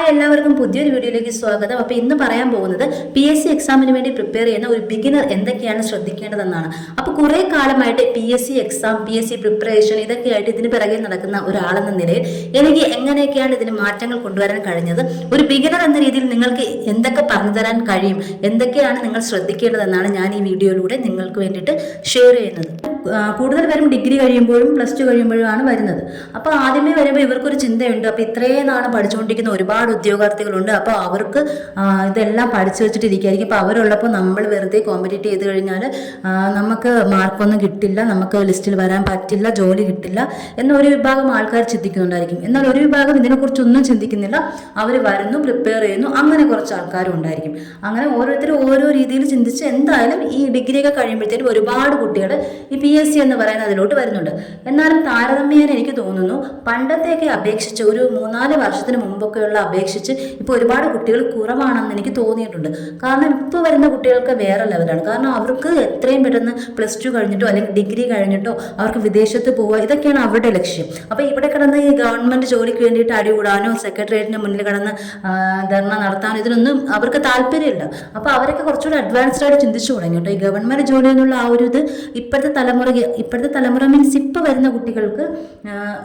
എല്ലാവർക്കും പുതിയൊരു വീഡിയോയിലേക്ക് സ്വാഗതം. അപ്പോൾ ഇന്ന് പറയാൻ പോകുന്നത് PSC എക്സാമിന് വേണ്ടി പ്രിപ്പയർ ചെയ്യുന്ന ഒരു ബിഗിനർ എന്തൊക്കെയാണ് ശ്രദ്ധിക്കേണ്ടതെന്നാണ്. അപ്പോൾ കുറേ കാലമായിട്ട് PSC എക്സാം, PSC പ്രിപ്പറേഷൻ ഇതൊക്കെയായിട്ട് ഇതിന് പിറകെ നടക്കുന്ന ഒരാളെന്ന നിലയിൽ എനിക്ക് എങ്ങനെയൊക്കെയാണ് ഇതിന് മാറ്റങ്ങൾ കൊണ്ടുവരാൻ കഴിഞ്ഞത്, ഒരു ബിഗിനർ എന്ന രീതിയിൽ നിങ്ങൾക്ക് എന്തൊക്കെ പറഞ്ഞു തരാൻ കഴിയും, എന്തൊക്കെയാണ് നിങ്ങൾ ശ്രദ്ധിക്കേണ്ടതെന്നാണ് ഞാൻ ഈ വീഡിയോയിലൂടെ നിങ്ങൾക്ക് വേണ്ടിയിട്ട് ഷെയർ ചെയ്യുന്നത്. കൂടുതൽ പേരും ഡിഗ്രി കഴിയുമ്പോഴും +2 കഴിയുമ്പോഴുമാണ് വരുന്നത്. അപ്പോൾ ആദ്യമേ വരുമ്പോൾ ഇവർക്കൊരു ചിന്തയുണ്ട്, അപ്പോൾ ഇത്രയും നാളെ പഠിച്ചുകൊണ്ടിരിക്കുന്ന ഒരുപാട് ഉദ്യോഗാർത്ഥികളുണ്ട്, അപ്പോൾ അവർക്ക് ഇതെല്ലാം പഠിച്ചു വെച്ചിട്ടിരിക്കുകയായിരിക്കും. അപ്പോൾ അവരുള്ളപ്പോൾ നമ്മൾ വെറുതെ കോമ്പറ്റീറ്റ് ചെയ്ത് കഴിഞ്ഞാൽ നമുക്ക് മാർക്കൊന്നും കിട്ടില്ല, നമുക്ക് ലിസ്റ്റിൽ വരാൻ പറ്റില്ല, ജോലി കിട്ടില്ല എന്നൊരു വിഭാഗം ആൾക്കാർ ചിന്തിക്കുന്നുണ്ടായിരിക്കും. എന്നാൽ ഒരു വിഭാഗം ഇതിനെക്കുറിച്ചൊന്നും ചിന്തിക്കുന്നില്ല, അവർ വരുന്നു, പ്രിപ്പയർ ചെയ്യുന്നു, അങ്ങനെ കുറച്ച് ആൾക്കാരും ഉണ്ടായിരിക്കും. അങ്ങനെ ഓരോരുത്തരും ഓരോ രീതിയിൽ ചിന്തിച്ച് എന്തായാലും ഈ ഡിഗ്രിയൊക്കെ കഴിയുമ്പോഴത്തേക്കും ഒരുപാട് കുട്ടികൾ ഈ PSC എന്ന് പറയുന്ന അതിലോട്ട് വരുന്നുണ്ട്. എന്നാലും താരതമ്യേന എനിക്ക് തോന്നുന്നു പണ്ടത്തെയൊക്കെ അപേക്ഷിച്ച് ഒരു 3-4 വർഷത്തിന് മുമ്പൊക്കെയുള്ള അപേക്ഷിച്ച് ഇപ്പോൾ ഒരുപാട് കുട്ടികൾ കുറവാണെന്ന് എനിക്ക് തോന്നിയിട്ടുണ്ട്. കാരണം ഇപ്പോൾ വരുന്ന കുട്ടികൾക്ക് വേറെ ലെവലാണ്. കാരണം അവർക്ക് എത്രയും പെട്ടെന്ന് +2 കഴിഞ്ഞിട്ടോ അല്ലെങ്കിൽ ഡിഗ്രി കഴിഞ്ഞിട്ടോ അവർക്ക് വിദേശത്ത് പോവുക, ഇതൊക്കെയാണ് അവരുടെ ലക്ഷ്യം. അപ്പോൾ ഇവിടെ കിടന്ന് ഈ ഗവൺമെൻറ് ജോലിക്ക് വേണ്ടിയിട്ട് അടികൂടാനോ സെക്രട്ടേറിയറ്റിൻ്റെ മുന്നിൽ കിടന്ന് ധർണ നടത്താനോ ഇതിനൊന്നും അവർക്ക് താല്പര്യമില്ല. അപ്പോൾ അവരൊക്കെ കുറച്ചുകൂടി അഡ്വാൻസ്ഡ് ആയിട്ട് ചിന്തിച്ചു തുടങ്ങി കേട്ടോ. ഈ ഗവൺമെൻറ് ജോലി എന്നുള്ള ആ ഒരു ഇത് ഇപ്പോഴത്തെ തലമുറ മീൻസ് ഇപ്പോൾ വരുന്ന കുട്ടികൾക്ക്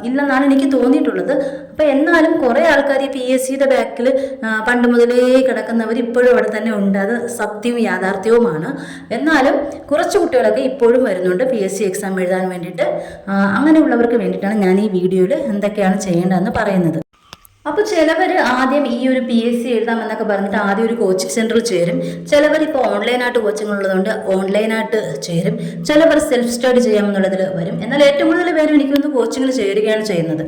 ഇല്ലെന്നാണ് എനിക്ക് തോന്നിയിട്ടുള്ളത്. അപ്പോൾ എന്നാലും കുറേ ആൾക്കാർ ഈ PSCയുടെ ബാക്കിൽ പണ്ട് മുതലേ കിടക്കുന്നവർ ഇപ്പോഴും അവിടെ തന്നെ ഉണ്ട്. അത് സത്യവും യാഥാർത്ഥ്യവുമാണ്. എന്നാലും കുറച്ച് കുട്ടികളൊക്കെ ഇപ്പോഴും വരുന്നുണ്ട് PSC എക്സാം എഴുതാൻ വേണ്ടിയിട്ട്. അങ്ങനെയുള്ളവർക്ക് വേണ്ടിയിട്ടാണ് ഞാൻ ഈ വീഡിയോയിൽ എന്തൊക്കെയാണ് ചെയ്യേണ്ടതെന്ന് പറയുന്നത്. അപ്പോൾ ചിലവർ ആദ്യം ഈ ഒരു PSC എഴുതാമെന്നൊക്കെ പറഞ്ഞിട്ട് ആദ്യം ഒരു കോച്ചിങ് സെൻറ്ററിൽ ചേരും. ചിലവർ ഇപ്പോൾ ഓൺലൈനായിട്ട് കോച്ചിങ് ഉള്ളതുകൊണ്ട് ഓൺലൈനായിട്ട് ചേരും. ചിലവർ സെൽഫ് സ്റ്റഡി ചെയ്യാമെന്നുള്ളതിൽ വരും. എന്നാൽ ഏറ്റവും കൂടുതൽ പേരും എനിക്കൊന്ന് കോച്ചിങ്ങിൽ ചേരുകയാണ് ചെയ്യുന്നത്.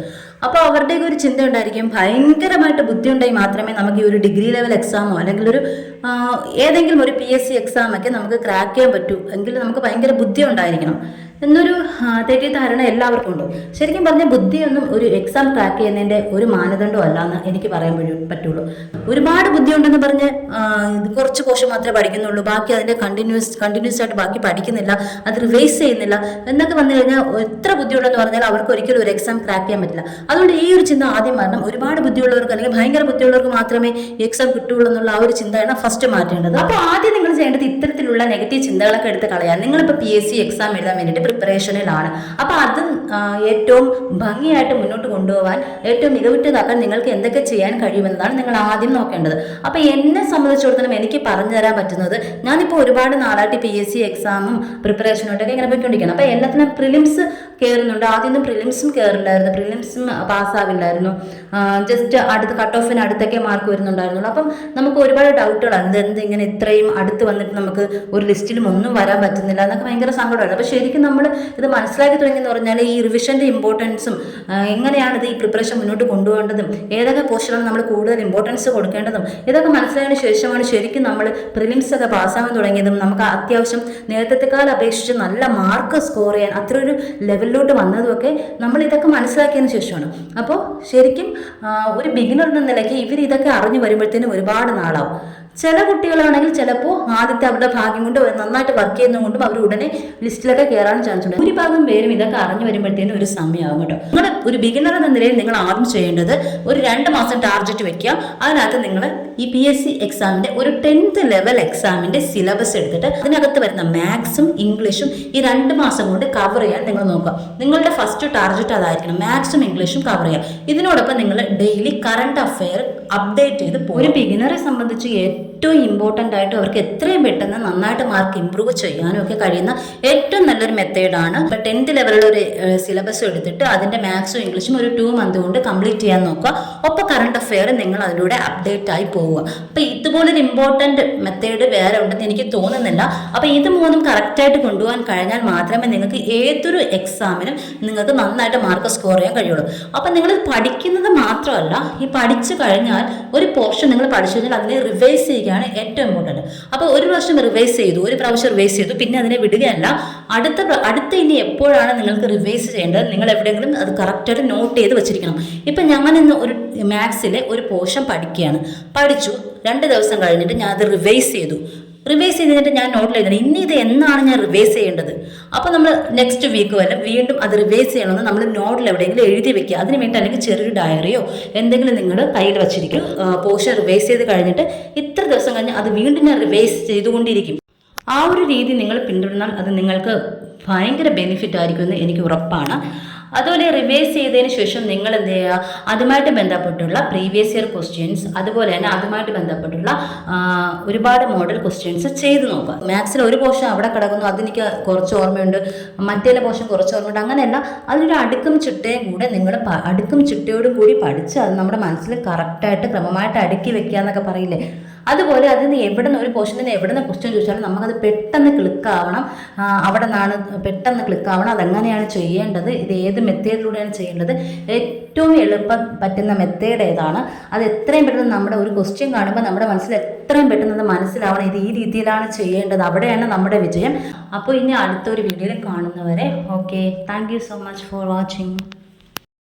അപ്പോൾ അവരുടെയൊക്കെ ഒരു ചിന്ത ഉണ്ടായിരിക്കും, ഭയങ്കരമായിട്ട് ബുദ്ധി ഉണ്ടെങ്കിൽ മാത്രമേ നമുക്ക് ഈ ഒരു ഡിഗ്രി ലെവൽ എക്സാമോ അല്ലെങ്കിൽ ഒരു ഏതെങ്കിലും ഒരു PSC എക്സാമൊക്കെ നമുക്ക് ക്രാക്ക് ചെയ്യാൻ പറ്റൂ, എങ്കിൽ നമുക്ക് ഭയങ്കര ബുദ്ധി ഉണ്ടായിരിക്കണം എന്നൊരു തെറ്റിദ്ധാരണ എല്ലാവർക്കും ഉണ്ട്. ശരിക്കും പറഞ്ഞാൽ ബുദ്ധിയൊന്നും ഒരു എക്സാം ക്രാക്ക് ചെയ്യുന്നതിൻ്റെ ഒരു മാനദണ്ഡം അല്ല എന്ന് എനിക്ക് പറയാൻ പറ്റുള്ളൂ. ഒരുപാട് ബുദ്ധി ഉണ്ടെന്ന് പറഞ്ഞ് കുറച്ച് പോർഷൻ മാത്രമേ പഠിക്കുന്നുള്ളൂ, ബാക്കി അതിൻ്റെ കണ്ടിന്യൂസ് ആയിട്ട് ബാക്കി പഠിക്കുന്നില്ല, അത് റിവൈസ് ചെയ്യുന്നില്ല എന്നൊക്കെ വന്നു കഴിഞ്ഞാൽ എത്ര ബുദ്ധിയുണ്ടെന്ന് പറഞ്ഞാൽ അവർക്ക് ഒരിക്കലും ഒരു എക്സാം ക്രാക്ക് ചെയ്യാൻ പറ്റില്ല. അതുകൊണ്ട് ഈ ഒരു ചിന്ത ആദ്യം മാറണം. ഒരുപാട് ബുദ്ധിയുള്ളവർക്ക് അല്ലെങ്കിൽ ഭയങ്കര ബുദ്ധിയുള്ളവർക്ക് മാത്രമേ ഈ എക്സാം കിട്ടുകയുള്ളൂ എന്നുള്ള ആ ഒരു ചിന്തയാണ് ഫസ്റ്റ് മാറ്റേണ്ടത്. അപ്പോൾ ആദ്യം നിങ്ങൾ ചെയ്യേണ്ടത് ഇത്തരത്തിലുള്ള നെഗറ്റീവ് ചിന്തകളൊക്കെ എടുത്ത് കളയാൻ. നിങ്ങളിപ്പോൾ PSC എക്സാം എഴുതാൻ വേണ്ടിയിട്ട് പ്രിപ്പറേഷനിലാണ്. അപ്പോൾ അത് ഏറ്റവും ഭംഗിയായിട്ട് മുന്നോട്ട് കൊണ്ടുപോകാൻ, ഏറ്റവും മികവുറ്റതാക്കാൻ നിങ്ങൾക്ക് എന്തൊക്കെ ചെയ്യാൻ കഴിയുമെന്നതാണ് നിങ്ങൾ ആദ്യം നോക്കേണ്ടത്. അപ്പോൾ എന്നെ സംബന്ധിച്ചിടത്തോളം എനിക്ക് പറഞ്ഞു തരാൻ പറ്റുന്നത്, ഞാനിപ്പോൾ ഒരുപാട് നാളായിട്ട് PSC എക്സാമും പ്രിപ്പറേഷനോട്ടൊക്കെ ഇങ്ങനെ പോയിക്കൊണ്ടിരിക്കുകയാണ്. അപ്പോൾ എല്ലാത്തിനും പ്രിലിംസ് കയറുന്നുണ്ട്. ആദ്യമൊന്നും പ്രിലിംസും കയറില്ലായിരുന്നു, പ്രിലിംസും പാസ്സാവില്ലായിരുന്നു. ജസ്റ്റ് അടുത്ത് കട്ട് ഓഫിന് അടുത്തൊക്കെ മാർക്ക് വരുന്നുണ്ടായിരുന്നുള്ളൂ. അപ്പം നമുക്ക് ഒരുപാട് ഡൗട്ടുകളാണ്, ഇങ്ങനെ ഇത്രയും അടുത്ത് വന്നിട്ട് നമുക്ക് ഒരു ലിസ്റ്റിലും ഒന്നും വരാൻ പറ്റുന്നില്ല എന്നൊക്കെ ഭയങ്കര സങ്കടമായിരുന്നു. അപ്പോൾ ശരിക്കും നമ്മൾ ഇത് മനസ്സിലാക്കി തുടങ്ങിയെന്ന് പറഞ്ഞാൽ ഈ റിവിഷൻ്റെ ഇമ്പോർട്ടൻസും എങ്ങനെയാണ് ഇത് ഈ പ്രിപ്പറേഷൻ മുന്നോട്ട് കൊണ്ടുപോകേണ്ടതും ഏതൊക്കെ പോർഷനാണ് നമ്മൾ കൂടുതൽ ഇമ്പോർട്ടൻസ് കൊടുക്കേണ്ടതും ഇതൊക്കെ മനസ്സിലായതിനു ശേഷമാണ് ശരിക്കും നമ്മൾ പ്രിലിംസ് ഒക്കെ പാസ്സാകാൻ തുടങ്ങിയതും നമുക്ക് അത്യാവശ്യം നേരത്തെക്കാൾ അപേക്ഷിച്ച് നല്ല മാർക്ക് സ്കോർ ചെയ്യാൻ അത്ര ഒരു ലെവലിലോട്ട് വന്നതുമൊക്കെ നമ്മൾ ഇതൊക്കെ മനസ്സിലാക്കിയതിന് ശേഷമാണ്. അപ്പോൾ ശരിക്കും ഒരു ബിഗിനർ എന്ന നിലയ്ക്ക് ഇവർ ഇതൊക്കെ അറിഞ്ഞു വരുമ്പോഴത്തേനും ഒരുപാട് നാളാവും. ചില കുട്ടികളാണെങ്കിൽ ചിലപ്പോൾ ആദ്യത്തെ അവരുടെ ഭാഗ്യം കൊണ്ട് നന്നായിട്ട് വർക്ക് ചെയ്യുന്നതുകൊണ്ടും അവർ ഉടനെ ലിസ്റ്റിലൊക്കെ കയറാൻ ചാൻസ് ഉണ്ട്. ഭൂരിഭാഗം പേരും ഇതൊക്കെ അറിഞ്ഞു വരുമ്പോഴത്തേനും ഒരു സമയമാകും കേട്ടോ. നിങ്ങൾ ഒരു ബിഗിനർ എന്ന നിലയിൽ നിങ്ങൾ ആദ്യം ചെയ്യേണ്ടത് ഒരു 2 മാസം ടാർഗറ്റ് വെക്കുക. അതിനകത്ത് നിങ്ങൾ ഈ PSC എക്സാമിൻ്റെ ഒരു 10th ലെവൽ എക്സാമിൻ്റെ സിലബസ് എടുത്തിട്ട് അതിനകത്ത് വരുന്ന മാത്സും ഇംഗ്ലീഷും ഈ 2 മാസം കൊണ്ട് കവർ ചെയ്യാൻ നിങ്ങൾ നോക്കുക. നിങ്ങളുടെ ഫസ്റ്റ് ടാർഗറ്റ് അതായിരിക്കണം, മാത്സും ഇംഗ്ലീഷും കവർ ചെയ്യുക. ഇതിനോടൊപ്പം നിങ്ങൾ ഡെയിലി കറണ്ട് അഫെയർ അപ്ഡേറ്റ് ചെയ്ത് പോകും. ഒരു ബിഗിനറെ സംബന്ധിച്ച് ഏറ്റവും ഇമ്പോർട്ടൻ്റ് ആയിട്ട് അവർക്ക് എത്രയും പെട്ടെന്ന് നന്നായിട്ട് മാർക്ക് ഇമ്പ്രൂവ് ചെയ്യാനും ഒക്കെ കഴിയുന്ന ഏറ്റവും നല്ലൊരു മെത്തേഡാണ്. ഇപ്പോൾ 10th ലെവലിൽ ഒരു സിലബസ് എടുത്തിട്ട് അതിൻ്റെ മാത്സും ഇംഗ്ലീഷും ഒരു 2 മന്ത് കൊണ്ട് കംപ്ലീറ്റ് ചെയ്യാൻ നോക്കുക. ഒപ്പം കറണ്ട് അഫെയർ നിങ്ങൾ അതിലൂടെ അപ്ഡേറ്റ് ആയി പോവുക. അപ്പോൾ ഇതുപോലൊരു ഇമ്പോർട്ടൻ്റ് മെത്തേഡ് വേറെ ഉണ്ടെന്ന് എനിക്ക് തോന്നുന്നില്ല. അപ്പോൾ ഇത് മൂന്നും കറക്റ്റായിട്ട് കൊണ്ടുപോകാൻ കഴിഞ്ഞാൽ മാത്രമേ നിങ്ങൾക്ക് ഏതൊരു എക്സാമിനും നിങ്ങൾക്ക് നന്നായിട്ട് മാർക്ക് സ്കോർ ചെയ്യാൻ കഴിയുള്ളൂ. അപ്പം നിങ്ങൾ പഠിക്കുന്നത് മാത്രമല്ല, ഈ പഠിച്ചു കഴിഞ്ഞാൽ ഒരു പോർഷൻ നിങ്ങൾ പഠിച്ചു കഴിഞ്ഞാൽ അതിനെ റിവൈസ് ചെയ്യുകയാണ് ഏറ്റവും ഇമ്പോർട്ടൻറ്റ്. അപ്പോൾ ഒരു പ്രാവശ്യം റിവൈസ് ചെയ്തു പിന്നെ അതിനെ വിടുകയല്ല. അടുത്ത ഇനി എപ്പോഴാണ് നിങ്ങൾക്ക് റിവൈസ് ചെയ്യേണ്ടത്, നിങ്ങൾ എവിടെയെങ്കിലും അത് കറക്റ്റായിട്ട് നോട്ട് ചെയ്ത് വെച്ചിരിക്കണം. ഇപ്പം ഞാനിന്ന് ഒരു മാത്സിലെ ഒരു പോർഷൻ പഠിച്ചു 2 ദിവസം കഴിഞ്ഞിട്ട് ഞാൻ അത് റിവൈസ് ചെയ്തു. റിവൈസ് ചെയ്തിട്ട് ഞാൻ നോട്ടിൽ എഴുതണം ഇനി ഇത് എന്നാണ് ഞാൻ റിവൈസ് ചെയ്യേണ്ടത്. അപ്പോൾ നമ്മൾ നെക്സ്റ്റ് വീക്ക് വല്ല വീണ്ടും അത് റിവൈസ് ചെയ്യണമെന്ന് നമ്മൾ നോട്ടിൽ എവിടെയെങ്കിലും എഴുതി വെക്കുക. അതിന് വേണ്ടി അല്ലെങ്കിൽ ചെറിയൊരു ഡയറിയോ എന്തെങ്കിലും നിങ്ങൾ കയ്യിൽ വെച്ചിരിക്കും. പോർഷൻ റിവൈസ് ചെയ്ത് കഴിഞ്ഞിട്ട് ഇത്ര ദിവസം കഴിഞ്ഞ് അത് വീണ്ടും ഞാൻ റിവൈസ് ചെയ്തുകൊണ്ടിരിക്കും. ആ ഒരു രീതി നിങ്ങൾ പിന്തുടർന്നാൽ അത് നിങ്ങൾക്ക് ഭയങ്കര ബെനിഫിറ്റ് ആയിരിക്കുമെന്ന് എനിക്ക് ഉറപ്പാണ്. അതുപോലെ റിവൈസ് ചെയ്തതിന് ശേഷം നിങ്ങൾ എന്ത് ചെയ്യുക, അതുമായിട്ട് ബന്ധപ്പെട്ടുള്ള പ്രീവിയസ് ഇയർ ക്വസ്റ്റ്യൻസ്, അതുപോലെ തന്നെ അതുമായിട്ട് ബന്ധപ്പെട്ടുള്ള ഒരുപാട് മോഡൽ ക്വസ്റ്റ്യൻസ് ചെയ്ത് നോക്കുക. മാത്സിൽ ഒരു പോർഷൻ അവിടെ കിടക്കുന്നു, അതെനിക്ക് കുറച്ച് ഓർമ്മയുണ്ട്, മറ്റേ പോർഷൻ കുറച്ച് ഓർമ്മയുണ്ട്, അങ്ങനെയല്ല. അതിനൊരു അടുക്കും ചിട്ടയും കൂടെ നിങ്ങൾ അടുക്കും ചിട്ടയോടും കൂടി പഠിച്ച് അത് നമ്മുടെ മനസ്സിൽ കറക്റ്റായിട്ട് ക്രമമായിട്ട് അടുക്കി വെക്കുക എന്നൊക്കെ പറയില്ലേ, അതുപോലെ അതിന് എവിടുന്ന് ഒരു പോർഷനിൽ നിന്ന് എവിടുന്ന് ക്വസ്റ്റ്യൻ ചോദിച്ചാലും നമുക്കത് പെട്ടെന്ന് ക്ലിക്കാവണം. അവിടെ നിന്നാണ് പെട്ടെന്ന് ക്ലിക്കാവണം. അതെങ്ങനെയാണ് ചെയ്യേണ്ടത്, ഇത് ഏത് മെത്തേഡിലൂടെയാണ് ചെയ്യേണ്ടത്, ഏറ്റവും എളുപ്പം പറ്റുന്ന മെത്തേഡ് ഏതാണ്, അത് എത്രയും പെട്ടെന്ന് നമ്മുടെ ഒരു ക്വസ്റ്റ്യൻ കാണുമ്പോൾ നമ്മുടെ മനസ്സിൽ എത്രയും പെട്ടെന്ന് മനസ്സിലാവണം ഇത് ഈ രീതിയിലാണ് ചെയ്യേണ്ടത്. അവിടെയാണ് നമ്മുടെ വിജയം. അപ്പോൾ ഇനി അടുത്തൊരു വീഡിയോയിൽ കാണുന്നവരെ okay, thank you so much for watching.